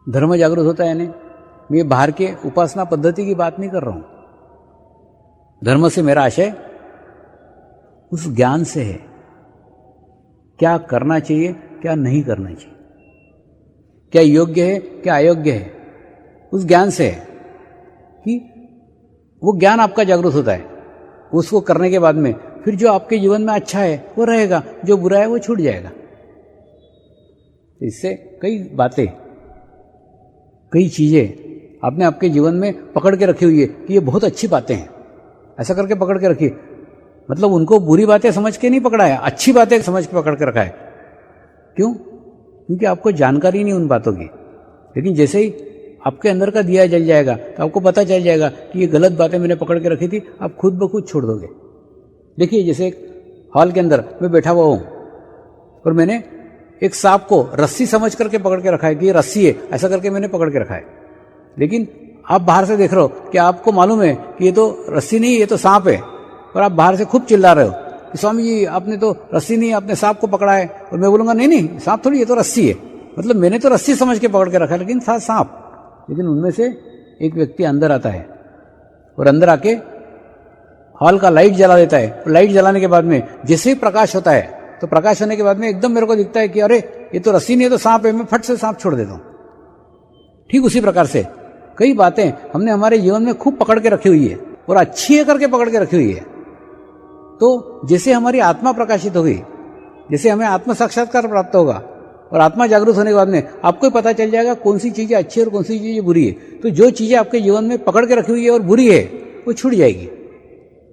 धर्म जागृत होता है। यानी मैं बाहर के उपासना पद्धति की बात नहीं कर रहा हूं। धर्म से मेरा आशय उस ज्ञान से है, क्या करना चाहिए क्या नहीं करना चाहिए, क्या योग्य है क्या अयोग्य है, उस ज्ञान से है कि वो ज्ञान आपका जागृत होता है। उसको करने के बाद में फिर जो आपके जीवन में अच्छा है वो रहेगा, जो बुरा है वो छूट जाएगा। इससे कई बातें, कई चीजें आपने आपके जीवन में पकड़ के रखी हुई है कि ये बहुत अच्छी बातें हैं, ऐसा करके पकड़ के रखी। मतलब उनको बुरी बातें समझ के नहीं पकड़ा है, अच्छी बातें समझ के पकड़ के रखा है। क्यों? क्योंकि आपको जानकारी नहीं उन बातों की। लेकिन जैसे ही आपके अंदर का दिया जल जाएगा तो आपको पता चल जाएगा कि ये गलत बातें मैंने पकड़ के रखी थी, आप खुद ब खुद छोड़ दोगे। देखिए, जैसे एक हॉल के अंदर मैं बैठा हुआ हूं और मैंने एक सांप को रस्सी समझ करके पकड़ के रखा है कि ये रस्सी है, ऐसा करके मैंने पकड़ के रखा है। लेकिन आप बाहर से देख रहे हो कि आपको मालूम है कि ये तो रस्सी नहीं, ये तो सांप है, और आप बाहर से खूब चिल्ला रहे हो कि स्वामी जी आपने तो रस्सी नहीं, आपने सांप को पकड़ा है। और मैं बोलूंगा नहीं नहीं, सांप थोड़ी, ये तो रस्सी है। मतलब मैंने तो रस्सी समझ के पकड़ के रखा है, लेकिन था सांप। लेकिन उनमें से एक व्यक्ति अंदर आता है और अंदर आके हॉल का लाइट जला देता है। और लाइट जलाने के बाद में जैसे ही प्रकाश होता है, तो प्रकाश होने के बाद में एकदम मेरे को दिखता है कि अरे ये तो रस्सी नहीं, है तो सांप है। मैं फट से सांप छोड़ देता हूं। ठीक उसी प्रकार से कई बातें हमने हमारे जीवन में खूब पकड़ के रखी हुई है और अच्छी है करके पकड़ के रखी हुई है। तो जैसे हमारी आत्मा प्रकाशित होगी, जैसे हमें आत्म साक्षात्कार प्राप्त होगा और आत्मा जागरूक होने के बाद में आपको ही पता चल जाएगा कौन सी चीजें अच्छी है और कौन सी चीजें बुरी है। तो जो चीजें आपके जीवन में पकड़ के रखी हुई है और बुरी है वो छूट जाएगी।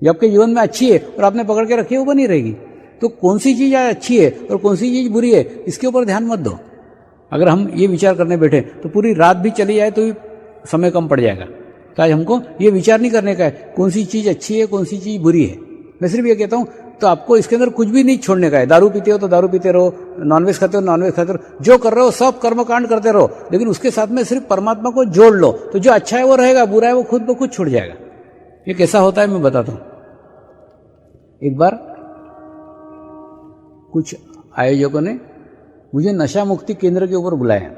जो आपके जीवन में अच्छी है और आपने पकड़ के रखी है वो बनी रहेगी। तो कौन सी चीज अच्छी है और कौन सी चीज बुरी है, इसके ऊपर ध्यान मत दो। अगर हम ये विचार करने बैठे तो पूरी रात भी चली जाए तो भी समय कम पड़ जाएगा। तो आज हमको ये विचार नहीं करने का है कौन सी चीज अच्छी है कौन सी चीज बुरी है। मैं सिर्फ ये कहता हूं, तो आपको इसके अंदर कुछ भी नहीं छोड़ने का है। दारू पीते हो तो दारू पीते रहो, नॉनवेज खाते हो नॉनवेज खाते रहो, जो कर रहे हो सब कर्मकांड करते रहो, लेकिन उसके साथ में सिर्फ परमात्मा को जोड़ लो। तो जो अच्छा है वो रहेगा, बुरा है वो खुद ब खुद छूट जाएगा। ये कैसा होता है मैं बताता हूं। एक बार कुछ आयोजकों ने मुझे नशा मुक्ति केंद्र के ऊपर बुलाया।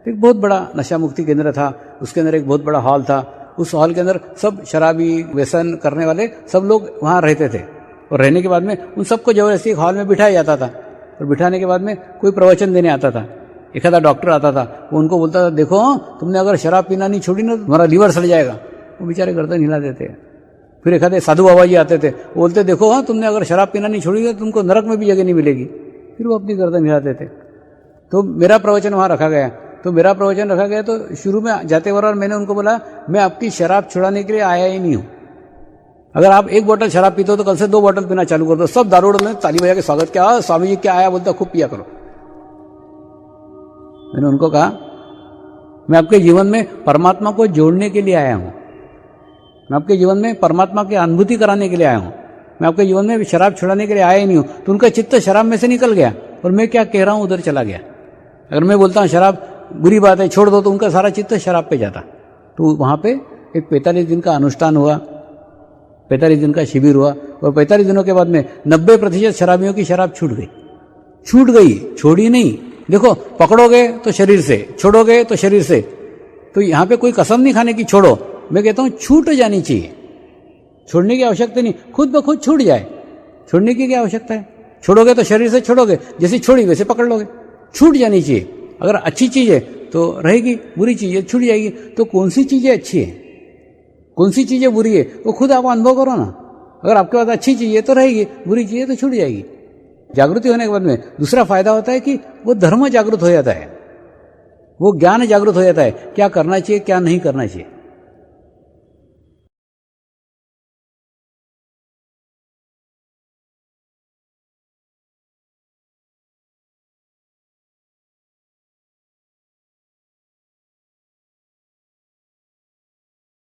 एक बहुत बड़ा नशा मुक्ति केंद्र था, उसके अंदर एक बहुत बड़ा हॉल था। उस हॉल के अंदर सब शराबी व्यसन करने वाले सब लोग वहां रहते थे। और रहने के बाद में उन सबको जबरदस्ती एक हॉल में बिठाया जाता था। और बिठाने के बाद में कोई प्रवचन देने आता था, एक आधा डॉक्टर आता था, वो उनको बोलता था देखो तुमने अगर शराब पीना नहीं छोड़ी ना तुम्हारा लीवर सड़ जाएगा। वो बेचारे गर्दन हिला देते। फिर एक आधे साधु बाबा जी आते थे, वो बोलते देखो तुमने अगर शराब पीना नहीं छोड़ी तो तुमको नरक में भी जगह नहीं मिलेगी। फिर वो अपनी गर्दन हिलाते थे। तो मेरा प्रवचन वहां रखा गया। तो शुरू में जाते बार मैंने उनको बोला मैं आपकी शराब छुड़ाने के लिए आया ही नहीं हूं। अगर आप एक बोतल शराब पीते हो तो कल से 2 बोतल पीना चालू कर दो। सब दारू ने ताली बजा के स्वागत किया, स्वामी जी क्या आया, बोलता खूब पिया करो। मैंने उनको कहा मैं आपके जीवन में परमात्मा को जोड़ने के लिए आया हूं, मैं आपके जीवन में परमात्मा की अनुभूति कराने के लिए आया हूं। मैं आपके जीवन में शराब छुड़ाने के लिए आया ही नहीं हूं। तो उनका चित्त शराब में से निकल गया और मैं क्या कह रहा हूं उधर चला गया। अगर मैं बोलता हूं शराब बुरी बात है छोड़ दो, तो उनका सारा चित्त शराब पे जाता। तो वहां पे एक 45 दिन का अनुष्ठान हुआ, 45 दिन का शिविर हुआ। और 45 दिनों के बाद में 90% शराबियों की शराब छूट गई, छोड़ी नहीं। देखो, पकड़ोगे तो शरीर से, छोड़ोगे तो शरीर से। तो यहां पे कोई कसम नहीं खाने की छोड़ो, मैं कहता हूं छूट जानी चाहिए। छोड़ने की आवश्यकता नहीं, खुद ब खुद छूट जाए। छोड़ने की क्या आवश्यकता है? छोड़ोगे तो शरीर से छोड़ोगे, जैसे छोड़ी वैसे पकड़ लोगे। छूट जानी चाहिए। अगर अच्छी चीज है तो रहेगी, बुरी चीज है छूट जाएगी। तो कौन सी चीजें अच्छी है कौन सी चीजें बुरी है वो खुद आप अनुभव करो ना। अगर आपके पास अच्छी चीज है तो रहेगी, बुरी चीज है तो छूट जाएगी। जागृति होने के बाद में दूसरा फायदा होता है कि वो धर्म जागृत हो जाता है, वो ज्ञान जागृत हो जाता है, क्या करना चाहिए क्या नहीं करना चाहिए।